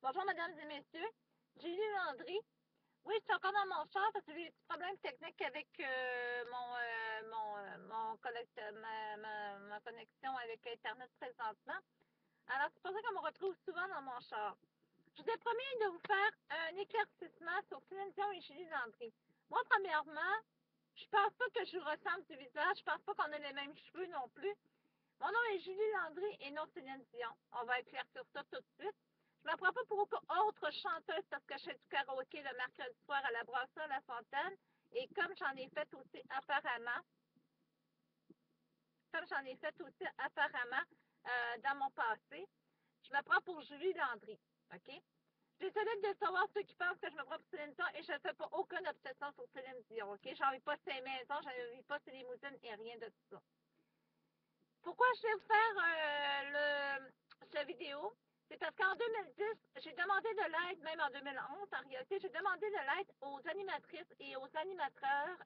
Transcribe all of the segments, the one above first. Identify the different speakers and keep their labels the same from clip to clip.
Speaker 1: Bonjour, mesdames et messieurs. Julie Landry. Oui, je suis encore dans mon char parce que j'ai eu des petits problèmes techniques avec ma connexion avec Internet présentement. Alors, c'est pour ça qu'on me retrouve souvent dans mon char. Je vous ai promis de vous faire un éclaircissement sur Céline Dion et Julie Landry. Moi, premièrement, je pense pas que je vous ressemble du visage. Je pense pas qu'on a les mêmes cheveux non plus. Mon nom est Julie Landry et non Céline Dion. On va éclaircir ça tout de suite. Je ne me prends pas pour autre chanteuse parce que je fais du karaoké le mercredi soir à la brasserie à La Fontaine. Et comme j'en ai fait aussi apparemment dans mon passé, je me prends pour Julie Landry. OK? Je suis désolée de savoir ceux qui pensent que je me prends pour Céline Dion et je ne fais pas aucune obsession sur Céline Dion. OK? J'en vis pas ses maisons, j'en vis pas ses limousines et rien de tout ça. Pourquoi je vais vous faire cette vidéo? C'est parce qu'en 2010, j'ai demandé de l'aide, même en 2011, en réalité, j'ai demandé de l'aide aux animatrices et aux animateurs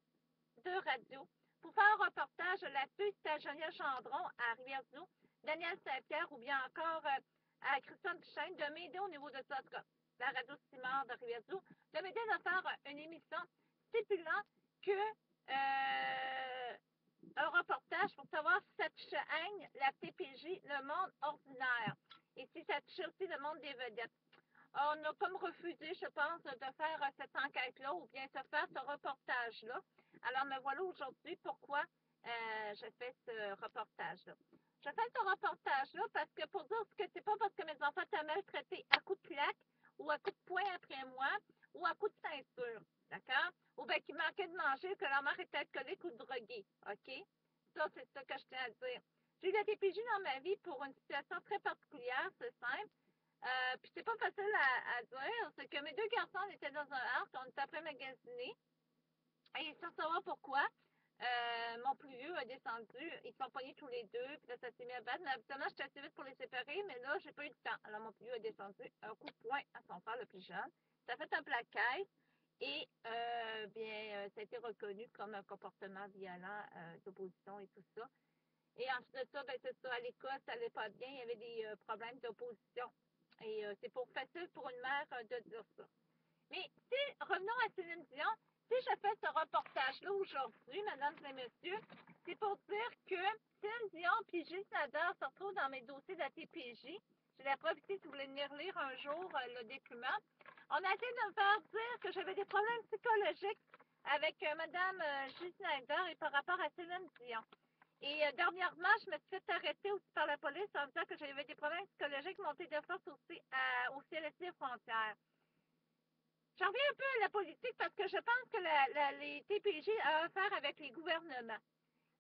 Speaker 1: de radio pour faire un reportage là-dessus. C'était à Geneviève Chandron, à Rivière-du-Loup, Daniel Saint-Pierre ou bien encore à Christiane Duchesne de m'aider au niveau de ça, en tout cas, la radio Simard de Rivière-du-Loup, de m'aider à faire une émission stipulant que un reportage pour savoir si ça touche la TPJ, le monde ordinaire, et si ça touche aussi le monde des vedettes. On a comme refusé, je pense, de faire cette enquête-là ou bien de faire ce reportage-là. Alors, me voilà aujourd'hui pourquoi je fais ce reportage-là. Je fais ce reportage-là parce que pour dire que c'est pas parce que mes enfants étaient maltraités à coups de plaque ou à coups de poing après moi ou à coups de ceinture, d'accord? Ou bien qu'ils manquaient de manger, que leur mère était alcoolique ou droguée, OK? Ça, c'est ça que je tiens à dire. J'ai eu la TPJ dans ma vie pour une situation très particulière, c'est simple. Puis c'est pas facile à dire, c'est que mes deux garçons étaient dans un arc, on était après magasiner. Et sans savoir pourquoi, mon plus vieux a descendu, ils sont pognés tous les deux, puis là ça s'est mis à battre. Mais habituellement, j'étais assez vite pour les séparer, mais là, j'ai pas eu de temps. Alors mon plus vieux a descendu un coup de poing à son frère le plus jeune. Ça a fait un plaquage et ça a été reconnu comme un comportement violent d'opposition et tout ça. Et ensuite de ça, c'est ça, à l'école, ça allait pas bien, il y avait des problèmes d'opposition. Et c'est facile pour une mère de dire ça. Mais revenons à Céline Dion, si je fais ce reportage-là aujourd'hui, mesdames et messieurs, c'est pour dire que Céline Dion et Gilles Nader se retrouvent dans mes dossiers de la TPJ. Je l'ai profité si vous voulez venir lire un jour le document. On a essayé de me faire dire que j'avais des problèmes psychologiques avec Mme Gilles Nader et par rapport à Céline Dion. Et dernièrement, je me suis fait arrêter aussi par la police en disant que j'avais des problèmes psychologiques montés de force aussi au CLSC Frontières. J'en reviens un peu à la politique parce que je pense que les TPJ ont affaire avec les gouvernements.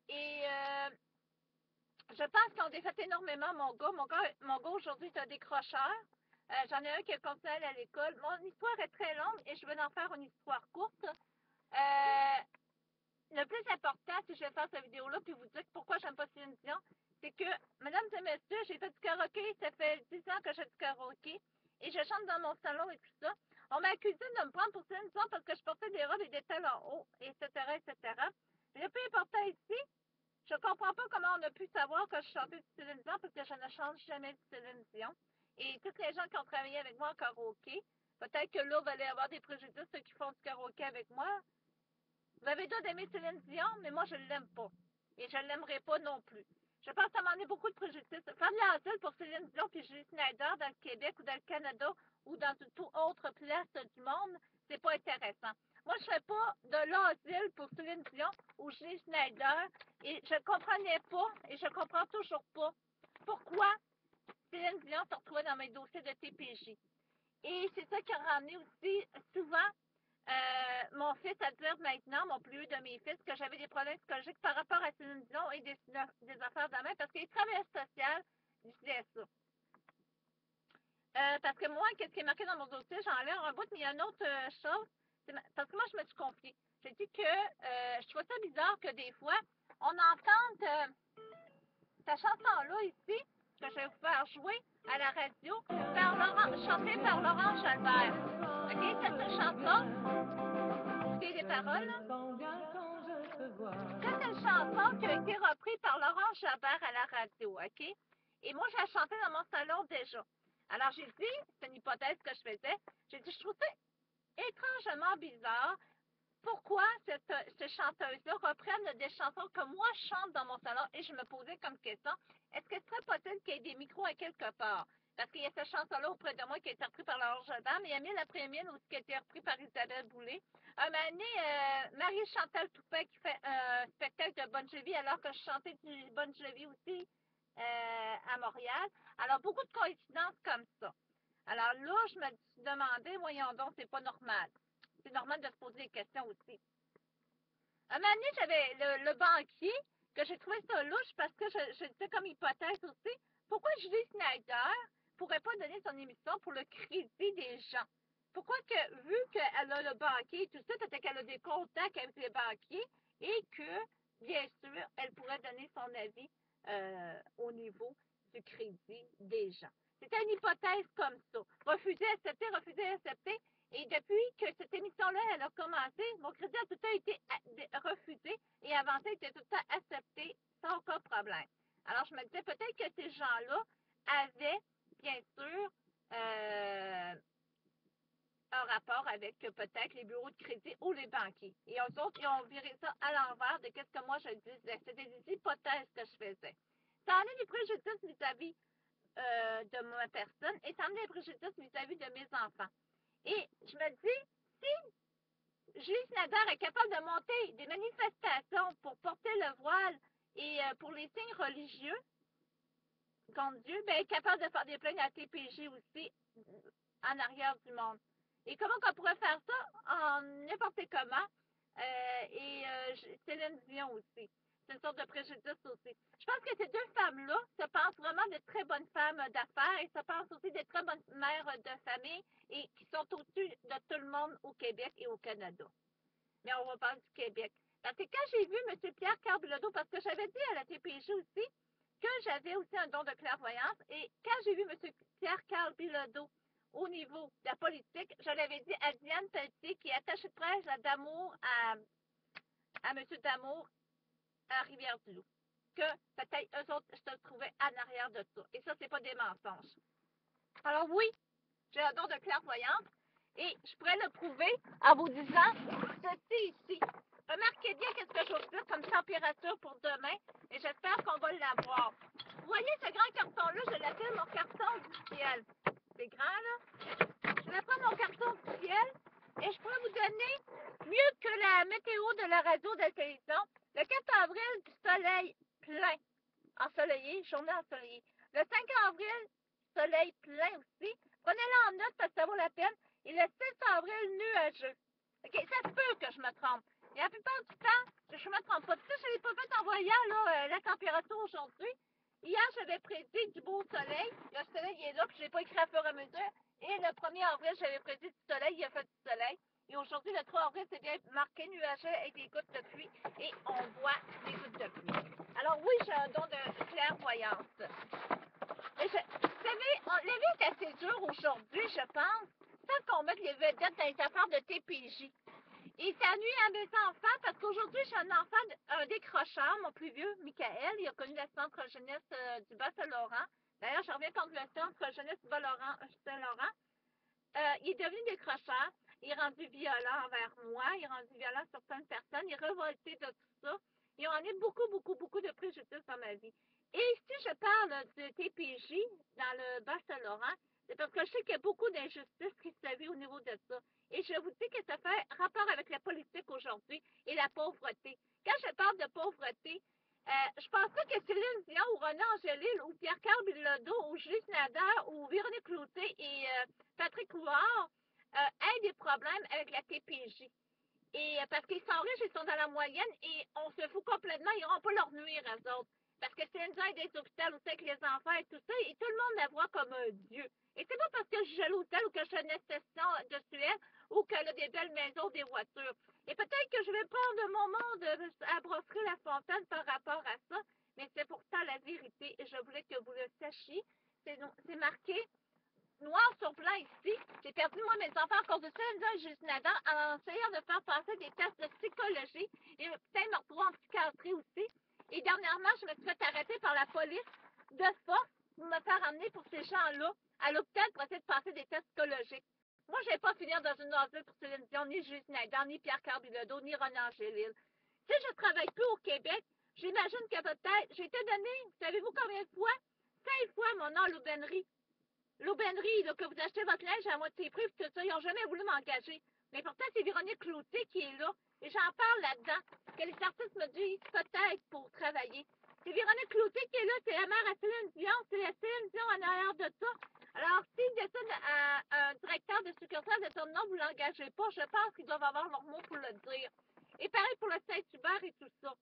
Speaker 1: Et je pense qu'ils ont défait énormément mon gars. Mon gars aujourd'hui est un décrocheur. J'en ai un qui est continué à l'école. Mon histoire est très longue et je vais en faire une histoire courte. Le plus important, si je vais faire cette vidéo-là, puis vous dire pourquoi j'aime pas Céline Dion, c'est que, mesdames et messieurs, j'ai fait du karaoké, ça fait 10 ans que je fais du karaoké, et je chante dans mon salon et tout ça. On m'a accusé de me prendre pour Céline Dion parce que je portais des robes et des talons en haut, etc., etc. Mais le plus important ici, je comprends pas comment on a pu savoir que je chantais du Céline Dion parce que je ne chante jamais du Céline Dion. Et toutes les gens qui ont travaillé avec moi en karaoké, peut-être que là, vous allez avoir des préjudices, ceux qui font du karaoké avec moi. Vous avez d'autres d'aimer Céline Dion, mais moi, je ne l'aime pas. Et je ne l'aimerai pas non plus. Je pense que ça m'en est beaucoup de préjudice. Faire de l'asile pour Céline Dion puis Julie Snyder dans le Québec ou dans le Canada ou dans toute autre place du monde, c'est pas intéressant. Moi, je ne fais pas de l'asile pour Céline Dion ou Julie Snyder et je ne comprenais pas et je ne comprends toujours pas pourquoi Céline Dion se retrouvait dans mes dossiers de TPJ. Et c'est ça qui a ramené aussi souvent mon fils à dire maintenant, mon plus vieux de mes fils, que j'avais des problèmes psychologiques par rapport à Céline Dion et des affaires de main parce que les travailleurs sociaux disaient ça. Parce que moi, qu'est-ce qui est marqué dans mon dossier, j'enlève un bout, mais il y a une autre chose. Parce que moi, je me suis confiée. J'ai dit que je trouve ça bizarre que des fois, on entende cette chanson-là ici, que je vais vous faire jouer à la radio, chantée par Laurent Jalbert. OK, cette chanson, écoutez les paroles. C'est une chanson qui a été reprise par Laurent Jalbert à la radio, OK? Et moi, je la chantais dans mon salon déjà. Alors, j'ai dit, c'est une hypothèse que je faisais, j'ai dit, je trouve ça étrangement bizarre. Pourquoi ces chanteuses-là reprennent des chansons que moi je chante dans mon salon et je me posais comme question, est-ce que ce serait possible qu'il y ait des micros à quelque part? Parce qu'il y a cette chanson-là auprès de moi qui a été reprise par l'Ange Dame, et il y a Mille après-mille aussi qui a été repris par Isabelle Boulay. Un moment donné, Marie-Chantal Toupin qui fait un spectacle de Bon Jovi alors que je chantais du Bon Jovi aussi à Montréal. Alors, beaucoup de coïncidences comme ça. Alors là, je me suis demandé, voyons donc, c'est pas normal. C'est normal de se poser des questions aussi. Un moment donné, j'avais le banquier, que j'ai trouvé ça louche parce que je disais comme hypothèse aussi, pourquoi Julie Snyder pourrait pas donner son émission pour le crédit des gens? Pourquoi que, vu qu'elle a le banquier et tout ça, peut-être qu'elle a des contacts avec les banquiers et que, bien sûr, elle pourrait donner son avis au niveau du crédit des gens. C'était une hypothèse comme ça. Refuser, accepter. Et depuis que cette émission-là, elle a commencé, mon crédit a tout le temps été refusé et avant ça, il était tout le temps accepté sans aucun problème. Alors, je me disais peut-être que ces gens-là avaient, bien sûr, un rapport avec peut-être les bureaux de crédit ou les banquiers. Et eux autres, ils ont viré ça à l'envers de ce que moi je disais. C'était des hypothèses que je faisais. Ça en est des préjudices vis-à-vis de ma personne et ça en est des préjudices vis-à-vis de mes enfants. Et je me dis, si Julie Snyder est capable de monter des manifestations pour porter le voile et pour les signes religieux contre Dieu, ben, elle est capable de faire des plaintes à TPJ aussi en arrière du monde. Et comment qu'on pourrait faire ça? En n'importe comment. Céline Dion aussi. C'est une sorte de préjudice aussi. Je pense que ces deux femmes-là se pensent vraiment de très bonnes femmes d'affaires et se pensent aussi de très bonnes mères de famille et qui sont au-dessus de tout le monde au Québec et au Canada. Mais on va parler du Québec. Parce que quand j'ai vu M. Pierre-Carl Bilodeau, parce que j'avais dit à la TPJ aussi que j'avais aussi un don de clairvoyance, et quand j'ai vu M. Pierre-Carl Bilodeau au niveau de la politique, je l'avais dit à Diane Pelletier, qui est attachée de presse d'Amour à M. Damour à Rivière-du-Loup, que peut-être eux autres se trouvaient en arrière de ça. Et ça, c'est pas des mensonges. Alors oui, j'ai un don de clairvoyance, et je pourrais le prouver en vous disant ceci ici. Remarquez bien qu'est-ce que je vais vous dire comme température pour demain, et j'espère qu'on va l'avoir. Vous voyez ce grand carton-là, je l'appelle mon carton du ciel. C'est grand, là? Je vais prendre mon carton du ciel, et je pourrais vous donner, mieux que la météo de la radio de la télévision, le 4 avril du soleil plein, ensoleillé, journée ensoleillée. Le 5 avril, soleil plein aussi. Prenez-le en note parce que ça vaut la peine. Et le 6 avril, nuageux. OK, ça se peut que je me trompe. Et la plupart du temps, je ne me trompe pas. Tu sais, je n'ai pas fait en voyant là, la température aujourd'hui. Hier, j'avais prédit du beau soleil. Le soleil il est là, puis je ne l'ai pas écrit à fur et à mesure. Et le 1er avril, j'avais prédit du soleil, il a fait du soleil. Et aujourd'hui, le 3 avril, c'est bien marqué nuageux avec des gouttes de pluie. Et on voit des gouttes de pluie. Alors oui, j'ai un don de clairvoyance. Vous savez, la vie est assez dure aujourd'hui, je pense, sans qu'on mette les vedettes dans les affaires de TPJ. Et ça nuit à mes enfants parce qu'aujourd'hui, j'ai un enfant, un décrocheur, mon plus vieux, Michael. Il a connu le centre jeunesse du Bas-Saint-Laurent. D'ailleurs, je reviens contre le centre jeunesse du Bas-Saint-Laurent. Il est devenu décrocheur. Il est rendu violent envers moi. Il est rendu violent sur certaines personnes. Il est révolté de tout ça. Il en a beaucoup de préjudices dans ma vie. Et si je parle de TPJ dans le Bas-Saint-Laurent, c'est parce que je sais qu'il y a beaucoup d'injustices qui se vivent au niveau de ça. Et je vous dis que ça fait rapport avec la politique aujourd'hui et la pauvreté. Quand je parle de pauvreté, je pense pas que Céline Dion ou René Angélil ou Pierre-Carl Bilodeau ou Julie Snyder ou Véronique Cloutier et Patrick Huard aient des problèmes avec la TPJ. Et parce qu'ils sont riches, ils sont dans la moyenne et on se fout complètement, ils n'auront pas leur nuire aux autres. Parce que Céline Dion est des hôpitaux aussi avec les enfants et tout ça, et tout le monde la voit comme un dieu. Et c'est pas parce que je jalouse d'elle ou que je n'ai session de Suède ou qu'elle a des belles maisons, des voitures. Et peut-être que je vais prendre mon monde à brosser la fontaine par rapport à ça, mais c'est pourtant la vérité et je voulais que vous le sachiez. C'est marqué noir sur blanc ici. J'ai perdu, moi, mes enfants à cause de Céline Dion et Julie Snyder en essayant de faire passer des tests de psychologie et peut-être me retrouver en psychiatrie aussi. Et dernièrement, je me suis fait arrêter par la police de force pour me faire emmener pour ces gens-là à l'hôpital pour essayer de passer des tests psychologiques. Moi, je ne vais pas finir dans une asile pour Céline Dion, ni Jules Snyder, ni Pierre-Carl Bilodeau, ni René Angélil. Si je ne travaille plus au Québec, j'imagine que peut-être, j'ai été donné, savez-vous combien de fois? 5 fois mon nom à l'aubainerie. L'aubainerie, que vous achetez votre linge à moitié prix, tout ça, ils n'ont jamais voulu m'engager. Mais pourtant, c'est Véronique Cloutier qui est là. Et j'en parle là-dedans, que les artistes me disent peut-être pour travailler. C'est Véronique Cloutier qui est là, c'est la mère à Céline Dion, c'est la Céline Dion en arrière de ça. Alors, s'ils décident à un directeur de succursale de dire non, vous ne l'engagez pas, je pense qu'ils doivent avoir leur mot pour le dire. Et pareil pour le Saint-Hubert et tout ça.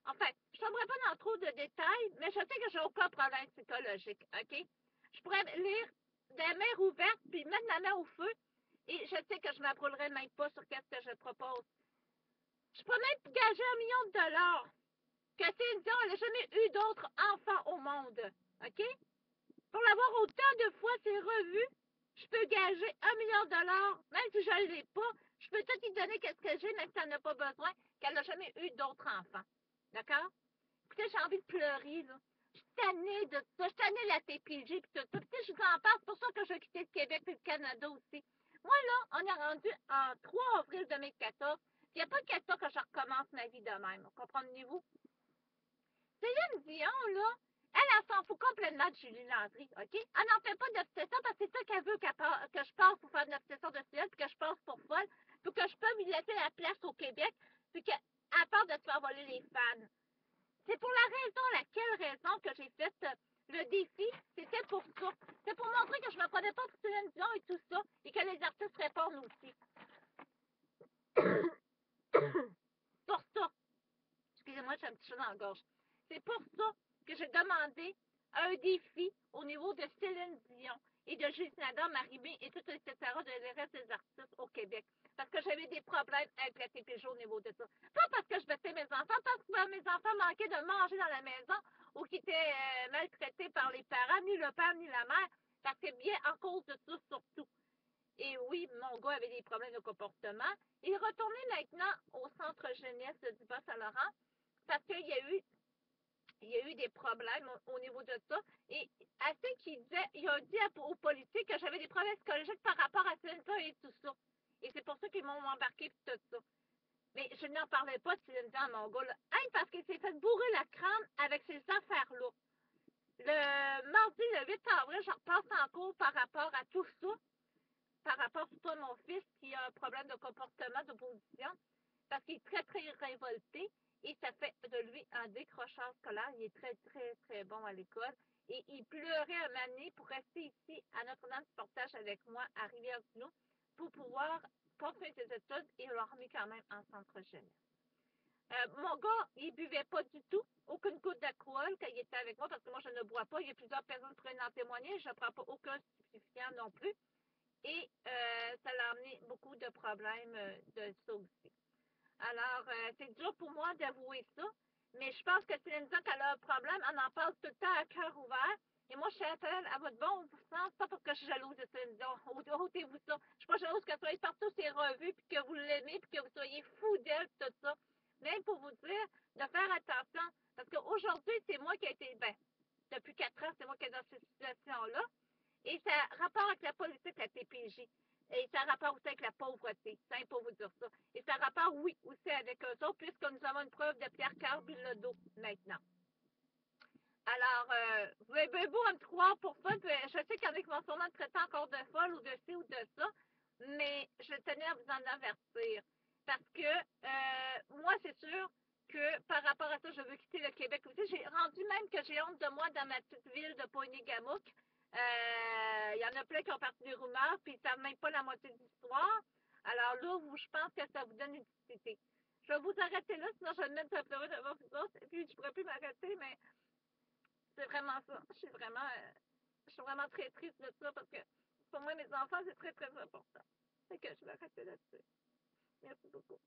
Speaker 1: Enfin, je ne tomberai pas dans trop de détails, mais je sais que j'ai aucun problème psychologique, OK? Je pourrais lire des mers ouvertes puis mettre ma main au feu et je sais que je ne m'abroulerai même pas sur ce que je propose. Je pourrais même gager $1 million que Céline Dion n'a jamais eu d'autres enfants au monde, OK? Pour l'avoir autant de fois, c'est revu, je peux gager $1 million, même si je ne l'ai pas, je peux tout lui donner qu'est-ce que j'ai, même si elle n'a pas besoin, qu'elle n'a jamais eu d'autres enfants. D'accord? Écoutez, j'ai envie de pleurer, là. Je suis tannée de ça. Je suis tannée de la TPG puis tout ça. Puis je vous en parle, c'est pour ça que je vais quitter le Québec et le Canada aussi. Moi, là, on est rendu en 3 avril 2014. Il n'y a pas de question que je recommence ma vie de même. Comprenez-vous? Céline Dion, là, elle s'en fout complètement de Julie Landry, OK? Elle n'en fait pas d'obsession parce que c'est ça qu'elle veut que je passe pour faire une obsession de Céline, puis que je passe pour folle, puis que je peux lui laisser la place au Québec, puis qu'elle part de se faire voler les fans. C'est pour laquelle raison que j'ai fait le défi, c'était pour ça. C'est pour montrer que je ne me prenais pas pour Céline Dion et tout ça, et que les artistes répondent aussi. Pour ça, excusez-moi, j'ai un petit chat dans la gorge. C'est pour ça que j'ai demandé un défi au niveau de Céline Dion et de Jules Snyder, Marie-Mé et tout, etc., de reste des artistes au Québec. Parce que j'avais des problèmes avec la TPG au niveau de ça. Pas parce que je battais mes enfants, parce que mes enfants manquaient de manger dans la maison ou qui étaient maltraités par les parents, ni le père, ni la mère, parce que bien en cause de ça surtout. Et oui, mon gars avait des problèmes de comportement. Il est retourné maintenant au centre jeunesse du Bas-Saint-Laurent parce qu'il y a eu des problèmes au niveau de ça. Et assez qu'il disait, il a dit aux politiques que j'avais des problèmes psychologiques par rapport à Céline Dion et tout ça. Et c'est pour ça qu'ils m'ont embarqué et tout ça. Mais je n'en parlais pas de Céline Dion à mon gars, là. Hey, parce qu'il s'est fait bourrer la crâne avec ces affaires-là. Le mardi, le 8 avril, je repasse en cours par rapport à tout ça. Par rapport surtout à mon fils qui a un problème de comportement, d'opposition, parce qu'il est très, très révolté et ça fait de lui un décrocheur scolaire. Il est très, très, très bon à l'école. Et il pleurait un moment donné pour rester ici à Notre-Dame du Portage avec moi à Rivière-du-Loup pour pouvoir continuer ses études et le remettre quand même en centre jeunesse. Mon gars, il buvait pas du tout, aucune goutte d'alcool quand il était avec moi, parce que moi, je ne bois pas. Il y a plusieurs personnes qui pourraient en témoigner. Je ne prends pas aucun stupéfiant non plus. Et ça l'a amené beaucoup de problèmes de ça aussi. Alors, c'est dur pour moi d'avouer ça, mais je pense que Céline Dion, quand elle a un problème, on en parle tout le temps à cœur ouvert. Et moi, je s'appelle à votre bon sens, pas parce que je suis jalouse de Céline Dion. Ôtez-vous ça. Je suis pas jalouse que vous soyez partout ses revues, puis que vous l'aimez, puis que vous soyez fou d'elle, tout ça. Même pour vous dire de faire attention. Parce qu'aujourd'hui, c'est moi qui ai été, depuis 4 ans, c'est moi qui est dans cette situation-là. Et ça a rapport avec la politique, la TPJ. Et ça a rapport aussi avec la pauvreté. C'est simple pour vous dire ça. Et ça a rapport, oui, aussi avec eux autres, puisque nous avons une preuve de Pierre-Carl Bilodeau maintenant. Alors, vous avez beau me croire pour ça, je sais qu'il y en a qui vont sûrement me traiter encore de folle ou de ci ou de ça, mais je tenais à vous en avertir. Parce que moi, c'est sûr que par rapport à ça, je veux quitter le Québec aussi. J'ai rendu même que j'ai honte de moi dans ma petite ville de Poigny-Gamouc. Il y en a plein qui ont parti des rumeurs, puis ils ne savent même pas la moitié de l'histoire. Alors là, je pense que ça vous donne une petite idée. Je vais vous arrêter là, sinon je vais me mettre à pleurer devant vous autres, et puis je ne pourrais plus m'arrêter, mais c'est vraiment ça. Je suis vraiment très triste de ça, parce que pour moi, mes enfants, c'est très, très important. Fait que je vais arrêter là-dessus. Merci beaucoup.